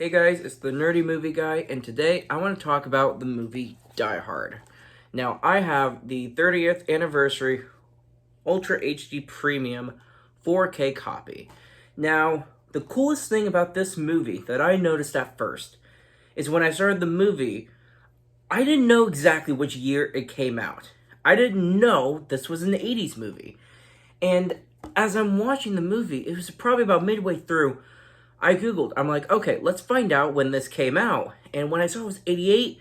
Hey guys, it's the Nerdy Movie Guy, and today I want to talk about the movie Die Hard. Now, I have the 30th anniversary Ultra HD Premium 4K copy. Now, the coolest thing about this movie that I noticed at first is when I started the movie, I didn't know exactly which year it came out. I didn't know this was an 80s movie. And as I'm watching the movie, it was probably about midway through, I googled. I'm like, okay, let's find out when this came out. And when I saw it was 88,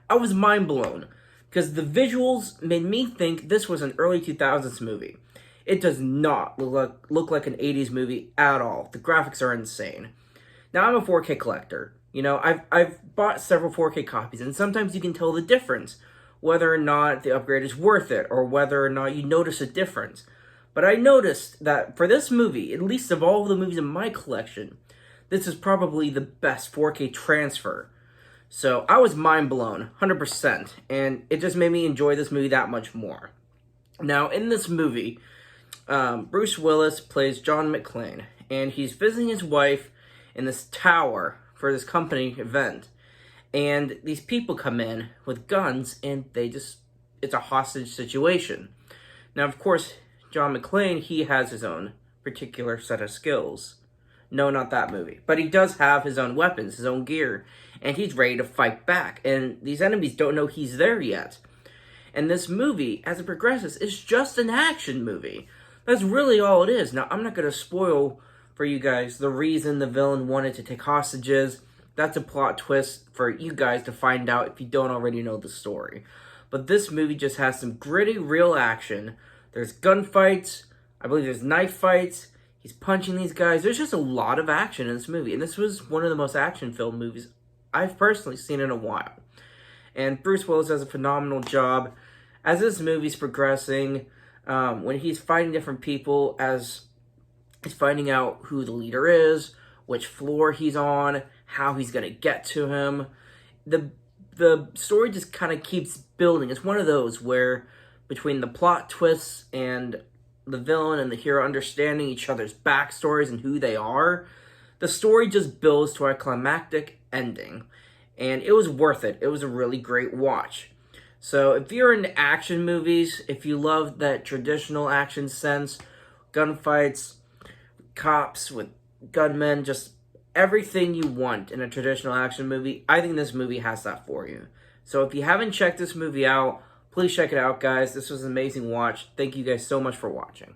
I was mind blown. Because the visuals made me think this was an early 2000s movie. It does not look like an 80s movie at all. The graphics are insane. Now, I'm a 4K collector. You know, I've bought several 4K copies, and sometimes you can tell the difference. Whether or not the upgrade is worth it, or whether or not you notice a difference. But I noticed that for this movie, at least of all of the movies in my collection, this is probably the best 4K transfer. So I was mind blown, 100%, and it just made me enjoy this movie that much more. Now, in this movie, Bruce Willis plays John McClane, and he's visiting his wife in this tower for this company event. And these people come in with guns, and it's a hostage situation. Now, of course, John McClane, he has his own particular set of skills. No, not that movie. But he does have his own weapons, his own gear, and he's ready to fight back. And these enemies don't know he's there yet. And this movie, as it progresses, is just an action movie. That's really all it is. Now, I'm not going to spoil for you guys the reason the villain wanted to take hostages. That's a plot twist for you guys to find out if you don't already know the story. But this movie just has some gritty, real action. There's gunfights. I believe there's knife fights. He's punching these guys. There's just a lot of action in this movie. And this was one of the most action-filled movies I've personally seen in a while. And Bruce Willis does a phenomenal job. As this movie's progressing, when he's fighting different people, as he's finding out who the leader is, which floor he's on, how he's going to get to him, the story just kind of keeps building. It's one of those where between the plot twists and the villain and the hero understanding each other's backstories and who they are, the story just builds to a climactic ending. And it was worth it. It was a really great watch. So if you're into action movies, if you love that traditional action sense, gunfights, cops with gunmen, just everything you want in a traditional action movie, I think this movie has that for you. So if you haven't checked this movie out, please check it out, guys. This was an amazing watch. Thank you guys so much for watching.